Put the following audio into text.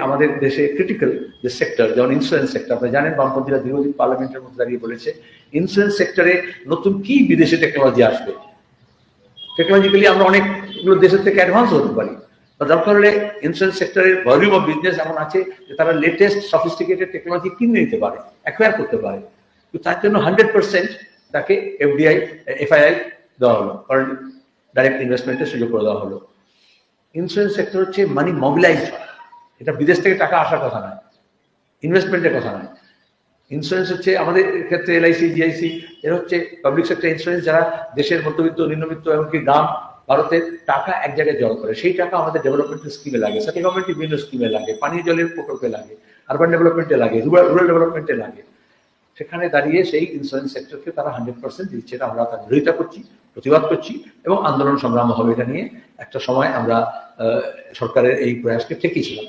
আমাদের দেশে ক্রিটিক্যাল যে সেক্টর, যেমন ইন্স্যুরেন্স সেক্টর, আপনি জানেন বামপন্থীরা দীর্ঘদিন পার্লামেন্টের মধ্যে দাঁড়িয়ে বলেছে ইন্স্যুরেন্স সেক্টরে নতুন কি বিদেশি টেকনোলজি আসবে। টেকনোলজিক্যালি আমরা অনেকগুলো দেশের থেকে অ্যাডভান্স হতে পারি, দরকার হলে ইন্স্যুরেন্স সেক্টরের ভলিউম অফ বিজনেস এমন আছে যে তারা লেটেস্ট সফিস্টিকেটেড টেকনোলজি কিনে নিতে পারে, অ্যাকোয়ার করতে পারে। তো তার জন্য 100% তাকে এফডিআই এফআইআই দেওয়া হলো, কারণ ডাইরেক্ট ইনভেস্টমেন্টের সুযোগ করে দেওয়া হলো। ইন্স্যুরেন্স সেক্টর হচ্ছে মানি মোবিলাইজ হয়, এটা বিদেশ থেকে টাকা আসার কথা নয়, ইনভেস্টমেন্টের কথা নয়। ইন্স্যুরেন্স হচ্ছে আমাদের ক্ষেত্রে এলআইসি, জিআইসি, এরা হচ্ছে পাবলিক সেক্টর ইন্স্যুরেন্স, যারা দেশের মধ্যবিত্ত, নিম্নবিত্ত এমনকি গ্রাম ভারতের টাকা এক জায়গায় জড়ো করে। সেই টাকা আমাদের ডেভেলপমেন্টের স্কিমে লাগে, সেন্ট্রাল গভর্নমেন্টের বিভিন্ন স্কিমে লাগে, পানীয় জলের প্রকল্পে লাগে, আরবান ডেভেলপমেন্টে লাগে, রুরাল ডেভেলপমেন্টে লাগে। সেখানে দাঁড়িয়ে সেই ইন্স্যুরেন্স সেক্টরকে তারা 100% দিচ্ছে, এটা আমরা তার বিরোধিতা করছি, প্রতিবাদ করছি এবং আন্দোলন সংগ্রাম হবে এটা নিয়ে। একটা সময় আমরা সরকারের এই প্রয়াসকে ঠেকিয়েছিলাম।